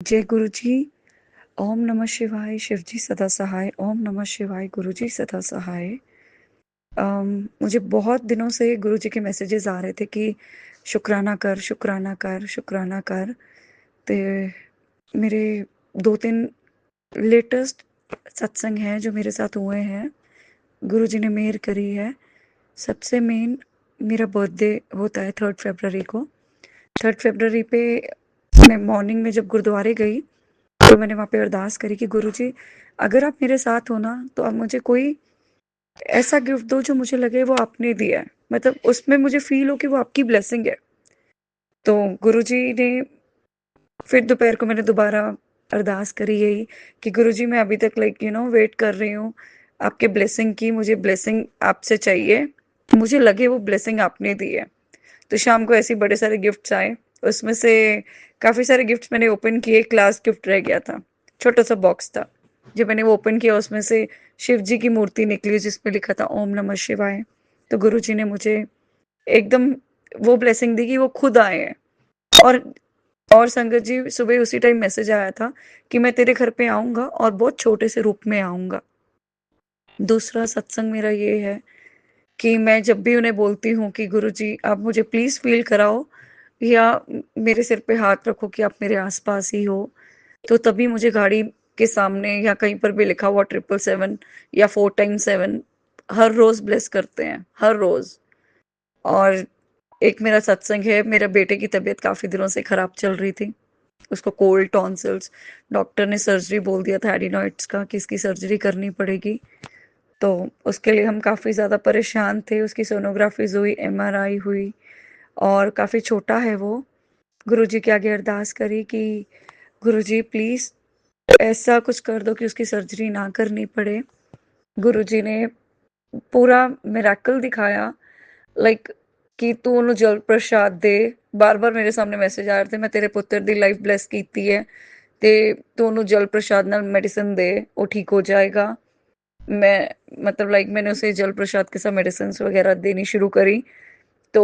जय गुरु जी। ओम नमः शिवाय। शिव जी सदा सहाय। ओम नमः शिवाय। गुरु जी सदा सहाय। मुझे बहुत दिनों से गुरु जी के मैसेजेस आ रहे थे कि शुक्राना कर, शुक्राना कर, शुक्राना कर। ते मेरे 2-3 लेटेस्ट सत्संग हैं जो मेरे साथ हुए हैं, गुरु जी ने मेहर करी है। सबसे मेन मेरा बर्थडे होता है 3 फरवरी को। 3 फरवरी पे मैं मॉर्निंग में जब गुरुद्वारे गई तो मैंने वहाँ पे अरदास करी कि गुरुजी, अगर आप मेरे साथ हो ना तो आप मुझे कोई ऐसा गिफ्ट दो जो मुझे लगे वो आपने दिया है, मतलब उसमें मुझे फील हो कि वो आपकी ब्लेसिंग है। तो गुरुजी ने फिर दोपहर को मैंने दोबारा अरदास करी यही कि गुरुजी मैं अभी तक वेट कर रही हूँ आपके ब्लेसिंग की, मुझे ब्लेसिंग आपसे चाहिए, मुझे लगे वो ब्लेसिंग आपने दी है। तो शाम को ऐसे ही बड़े सारे गिफ्ट्स आए, उसमें से काफ़ी सारे गिफ्ट्स मैंने ओपन किए, एक लास्ट गिफ्ट रह गया था, छोटा सा बॉक्स था। जब मैंने वो ओपन किया उसमें से शिव जी की मूर्ति निकली जिसमें लिखा था ओम नमः शिवाय। तो गुरु जी ने मुझे एकदम वो ब्लेसिंग दी कि वो खुद आए हैं। और और संगत जी, सुबह उसी टाइम मैसेज आया था कि मैं तेरे घर पे आऊंगा और बहुत छोटे से रूप में आऊंगा। दूसरा सत्संग मेरा ये है कि मैं जब भी उन्हें बोलती हूँ कि गुरुजी आप मुझे प्लीज़ फ़ील कराओ या मेरे सिर पे हाथ रखो कि आप मेरे आस-पास ही हो, तो तभी मुझे गाड़ी के सामने या कहीं पर भी लिखा हुआ 777 या 4 टाइम्स 7 हर रोज़ ब्लेस करते हैं, हर रोज़। और एक मेरा सत्संग है, मेरे बेटे की तबीयत काफ़ी दिनों से खराब चल रही थी। उसको कोल्ड, टॉन्सिल्स, डॉक्टर ने सर्जरी बोल दिया था एडिनॉइड्स का कि इसकी सर्जरी करनी पड़ेगी। तो उसके लिए हम काफ़ी ज़्यादा परेशान थे, उसकी सोनोग्राफीज़ हुई, एमआरआई हुई और काफ़ी छोटा है वो। गुरुजी के आगे अरदास करी कि गुरुजी प्लीज़ ऐसा कुछ कर दो कि उसकी सर्जरी ना करनी पड़े। गुरुजी ने पूरा मिरेकल दिखाया, लाइक कि तू ਉਹਨੂੰ जल प्रसाद दे। बार बार मेरे सामने मैसेज आ रहे थे, मैं तेरे पुत्र दी लाइफ ब्लेस कीती है ते तू ਉਹਨੂੰ जल प्रसाद नाल मेडिसिन दे, वो ठीक हो जाएगा। मैं मतलब लाइक मैंने उसे जल प्रसाद के साथ मेडिसिन वगैरह देनी शुरू करी। तो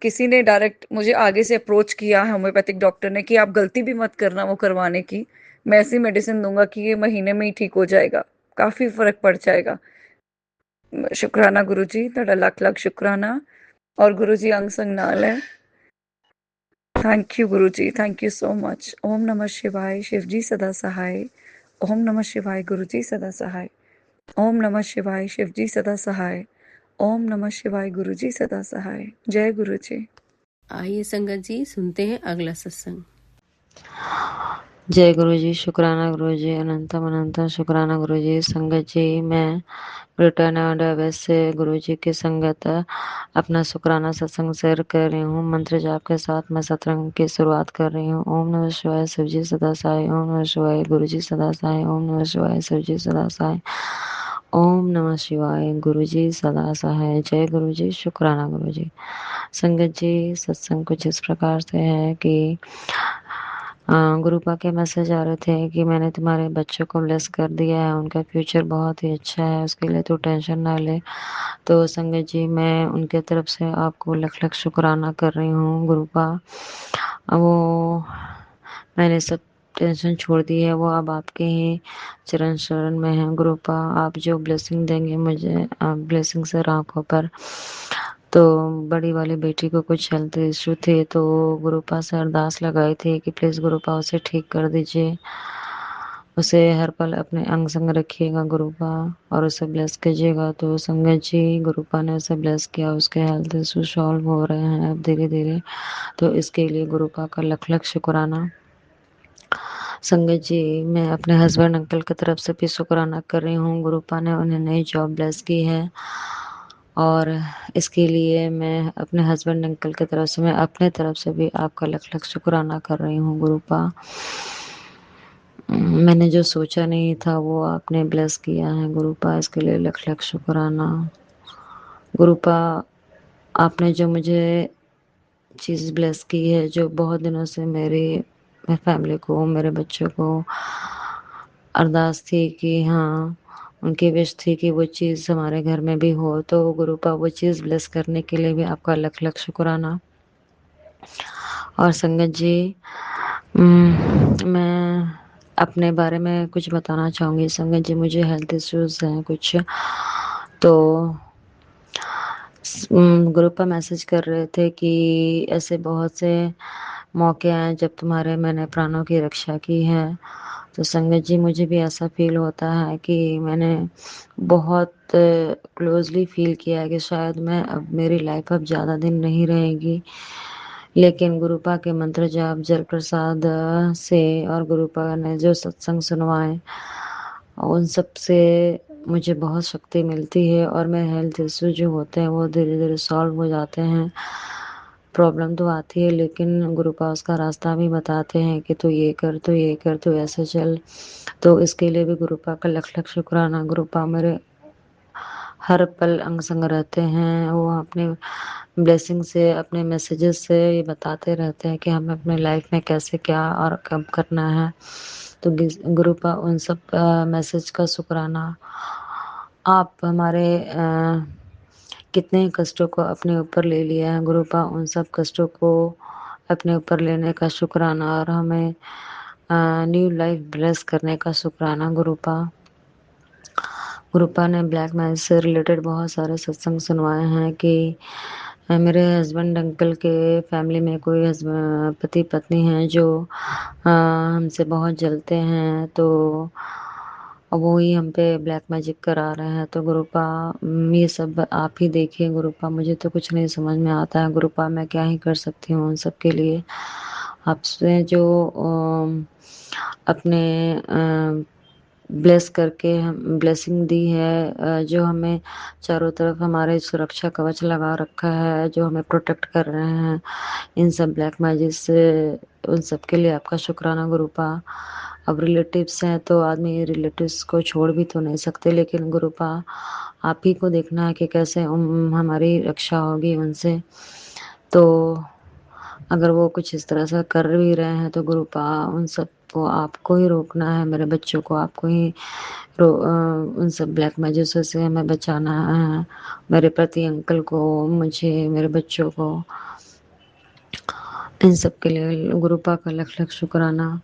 किसी ने डायरेक्ट मुझे आगे से अप्रोच किया, होम्योपैथिक डॉक्टर ने, कि आप गलती भी मत करना वो करवाने की, मैं ऐसी मेडिसिन दूंगा कि ये महीने में ही ठीक हो जाएगा, काफ़ी फ़र्क पड़ जाएगा। शुक्राना गुरुजी, ਤੁਹਾਡਾ ਲੱਖ ਲੱਖ शुक्राना। और गुरुजी अंग संग नाल है। Thank you guruji, thank you so much. ओम नमः शिवाय। शिव जी सदा सहाय। ओम नमः शिवाय। गुरुजी सदा सहाय। ओम नमः शिवाय। शिव जी सदा सहाय। ओम नमः शिवाय। गुरुजी सदा सहाय। जय गुरु जी। आइए संगत जी सुनते हैं अगला सत्संग। जय गुरु जी। शुक्राना गुरु जी। अनंतम अनंतम शुक्राना गुरु जी। संगत जी, मैं ब्रिटानिया वेस्ट से गुरु जी की संगत अपना शुक्राना सत्संग शेयर कर रही हूँ। मंत्र जाप के साथ मैं सत्संग की शुरुआत कर रही हूँ। ओम नमः शिवाय। शिव जी सदा साई। ओम नमः शिवाय। गुरु जी सदा साई। ओम नमः शिवाय। शिव जी सदा साई। ओम नमः शिवाय। गुरु जी सदा सहाय। जय गुरु जी। शुक्राना गुरु जी। संगत जी, सत्संग कुछ इस प्रकार से है कि गुरुपा के मैसेज आ रहे थे कि मैंने तुम्हारे बच्चों को ब्लेस कर दिया है, उनका फ्यूचर बहुत ही अच्छा है, उसके लिए तो टेंशन ना ले। तो संगत जी, मैं उनके तरफ से आपको लख लख शुक्राना कर रही हूँ गुरुपा। वो मैंने सब टेंशन छोड़ दी है, वो अब आपके ही चरण शरण में है गुरुपा। आप जो ब्लेसिंग देंगे मुझे, ब्लेसिंग से आंखों पर। तो बड़ी वाली बेटी को कुछ हेल्थ इशू थे, तो गुरुपा से अरदास लगाई थी कि प्लीज़ गुरुपा उसे ठीक कर दीजिए, उसे हर पल अपने अंग संग रखिएगा गुरुपा, और उसे ब्लेस कीजिएगा। तो संगत जी, गुरुपा ने उसे ब्लेस किया, उसके हेल्थ इशू सॉल्व हो रहे हैं अब धीरे धीरे। तो इसके लिए गुरुपा का लख लख शुक्राना। संगत जी, मैं अपने हस्बैंड अंकल की तरफ से भी शुक्राना कर रही हूँ। गुरुपा ने उन्हें नई जॉब ब्लेस की है, और इसके लिए मैं अपने हस्बैंड अंकल की तरफ से, मैं अपने तरफ से भी आपका लख लख शुक्राना कर रही हूँ गुरुपा। मैंने जो सोचा नहीं था वो आपने ब्लेस किया है गुरुपा, इसके लिए लख लख शुक्राना गुरुपा। आपने जो मुझे चीज़ ब्लेस की है, जो बहुत दिनों से मेरी फैमिली को, मेरे बच्चों को अरदास थी कि हाँ, उनकी विश थी कि वो चीज़ हमारे घर में भी हो, तो गुरुपा वो चीज़ ब्लेस करने के लिए भी आपका लख लख शुक्राना। और संगत जी, मैं अपने बारे में कुछ बताना चाहूँगी संगत जी। मुझे हेल्थ इश्यूज़ हैं कुछ, तो ग्रुप पर मैसेज कर रहे थे कि ऐसे बहुत से मौके आए जब तुम्हारे मैंने प्राणों की रक्षा की है। तो संगत जी, मुझे भी ऐसा फील होता है कि मैंने बहुत क्लोजली फील किया है कि शायद मैं अब मेरी लाइफ अब ज़्यादा दिन नहीं रहेगी, लेकिन गुरुपा के मंत्र जाप जल प्रसाद से और गुरुपा ने जो सत्संग सुनवाए उन सब से मुझे बहुत शक्ति मिलती है और मेरे हेल्थ इश्यू जो होते हैं वो धीरे धीरे सॉल्व हो जाते हैं। प्रॉब्लम तो आती है लेकिन गुरुपा उसका रास्ता भी बताते हैं कि तू ये कर, तू ये कर, तू ऐसे चल। तो इसके लिए भी गुरुपा का लख लख शुक्राना। गुरुपा मेरे हर पल अंग संग रहते हैं। वो अपने ब्लेसिंग से, अपने मैसेजेस से ये बताते रहते हैं कि हमें अपने लाइफ में कैसे क्या और कब करना है। तो गुरुपा उन सब मैसेज का शुक्राना। आप हमारे कितने कष्टों को अपने ऊपर ले लिया है गुरुपा, उन सब कष्टों को अपने ऊपर लेने का शुक्राना और हमें न्यू लाइफ ब्लेस करने का शुक्राना गुरुपा। गुरुपा ने ब्लैक मैजिक से रिलेटेड बहुत सारे सत्संग सुनवाए हैं कि मेरे हस्बैंड अंकल के फैमिली में कोई पति पत्नी हैं जो हमसे बहुत जलते हैं, तो वो ही हम पे ब्लैक मैजिक करा रहे हैं। तो गुरुपा ये सब आप ही देखिए गुरुपा, मुझे तो कुछ नहीं समझ में आता है गुरुपा, मैं क्या ही कर सकती हूँ उन सब के लिए। आपसे जो अपने ब्लेस करके हम ब्लेसिंग दी है, जो हमें चारों तरफ हमारे सुरक्षा कवच लगा रखा है, जो हमें प्रोटेक्ट कर रहे हैं इन सब ब्लैक मैजिक से, उन सब के लिए आपका शुक्राना गुरुपा। अब रिलेटिव्स हैं तो आदमी रिलेटिव्स को छोड़ भी तो नहीं सकते, लेकिन गुरुपा आप ही को देखना है कि कैसे हमारी रक्षा होगी उनसे। तो अगर वो कुछ इस तरह से कर भी रहे हैं तो गुरुपा उन सब को आपको ही रोकना है, मेरे बच्चों को आपको ही उन सब ब्लैक मैजिक से हमें बचाना है, मेरे पति अंकल को, मुझे, मेरे बच्चों को। इन सब के लिए गुरुपा का लख लख शुक्राना।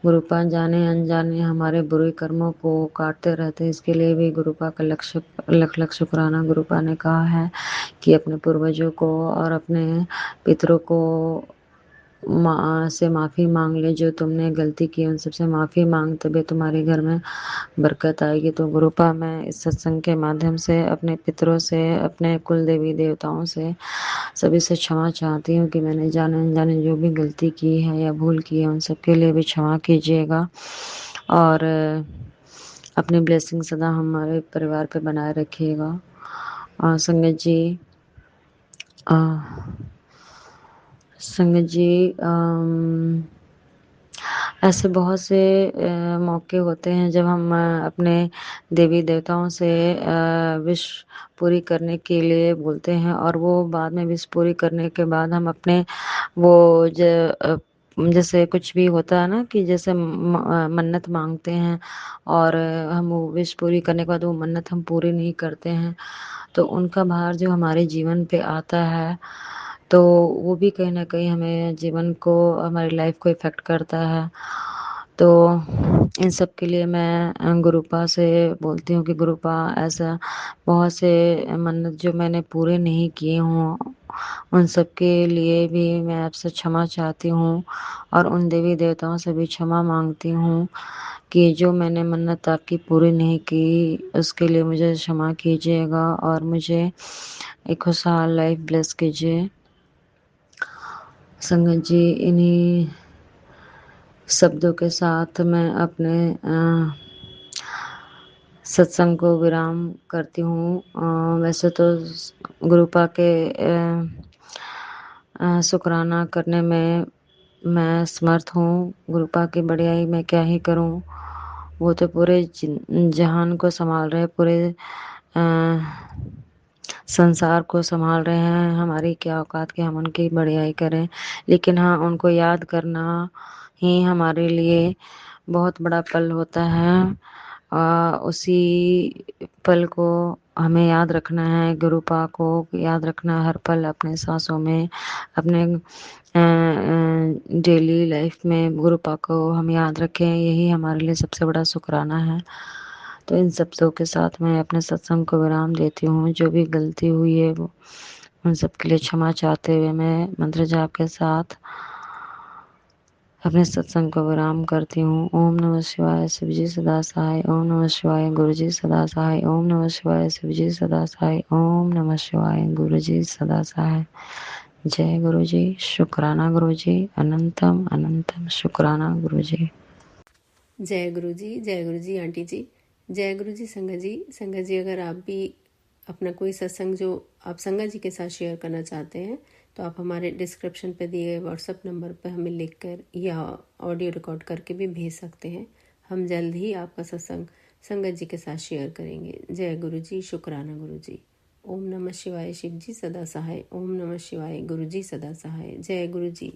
गुरुपा जाने अनजाने हमारे बुरे कर्मों को काटते रहते हैं, इसके लिए भी गुरुपा का लख लख शुक्राना। गुरुपा ने कहा है कि अपने पूर्वजों को और अपने पितरों को से माफ़ी मांग ले, जो तुमने गलती की उन सबसे माफ़ी मांग, तभी तुम्हारे घर में बरकत आएगी। तो गुरुपा मैं इस सत्संग के माध्यम से अपने पितरों से, अपने कुल देवी देवताओं से, सभी से क्षमा चाहती हूँ कि मैंने जाने अनजाने जो भी गलती की है या भूल की है उन सब के लिए भी क्षमा कीजिएगा। और अपनी ब्लेसिंग सदा हमारे परिवार पे बनाए रखिएगा। संगत जी, संगत जी, ऐसे बहुत से मौके होते हैं जब हम अपने देवी देवताओं से विश पूरी करने के लिए बोलते हैं और वो बाद में विश पूरी करने के बाद हम अपने वो जैसे कुछ भी होता है ना कि जैसे मन्नत मांगते हैं और हम वो विश पूरी करने के बाद वो मन्नत हम पूरी नहीं करते हैं, तो उनका भार जो हमारे जीवन पे आता है तो वो भी कहीं न कहीं हमें जीवन को, हमारी लाइफ को इफ़ेक्ट करता है। तो इन सब के लिए मैं गुरुपा से बोलती हूँ कि गुरुपा ऐसा बहुत से मन्नत जो मैंने पूरे नहीं किए हों, उन सब के लिए भी मैं आपसे क्षमा चाहती हूँ और उन देवी देवताओं से भी क्षमा माँगती हूँ कि जो मैंने मन्नत आपकी पूरी नहीं की, उसके लिए मुझे क्षमा कीजिएगा और मुझे एक खुशहाल लाइफ ब्लेस कीजिए। संगत जी, इन्हीं शब्दों के साथ मैं अपने सत्संग को विराम करती हूँ। वैसे तो गुरुपा के शुक्राना करने में मैं समर्थ हूँ, गुरुपा की बढ़ियाई मैं क्या ही करूँ। वो तो पूरे जहान को संभाल रहे, पूरे संसार को संभाल रहे हैं। हमारी क्या औकात कि हम उनकी बढ़ियाई करें, लेकिन हाँ, उनको याद करना ही हमारे लिए बहुत बड़ा पल होता है। उसी पल को हमें याद रखना है, गुरुपा को याद रखना है हर पल अपने सांसों में, अपने डेली लाइफ में गुरुपा को हम याद रखें, यही हमारे लिए सबसे बड़ा शुक्राना है। तो इन शब्दों के साथ मैं अपने सत्संग को विराम देती हूँ। जो भी गलती हुई है वो उन सब के लिए क्षमा चाहते हुए मैं मंत्र जाप के साथ अपने सत्संग को विराम करती हूँ। ओम नमः शिवाय, शिवजी सदा सहाय। ओम नमः शिवाय, गुरुजी सदा सहाय। ओम नमः शिवाय, शिवजी सदा सहाय। ओम नमः शिवाय, गुरुजी सदा सहाय। जय गुरुजी, शुक्राना गुरुजी, अनंतम अनंतम शुक्राना गुरुजी। जय गुरु जी आंटी जी। जय गुरु जी संगत जी। संगत जी, अगर आप भी अपना कोई सत्संग जो आप संगत जी के साथ शेयर करना चाहते हैं तो आप हमारे डिस्क्रिप्शन पे दिए गए व्हाट्सएप नंबर पर हमें लिखकर या ऑडियो रिकॉर्ड करके भी भेज सकते हैं। हम जल्द ही आपका सत्संग संगत जी के साथ शेयर करेंगे। जय गुरु जी, शुक्राना गुरु जी। ओम नमः शिवाय, शिव जी सदा सहाय। ओम नमः शिवाय, गुरु जी सदा सहाय। जय गुरु जी।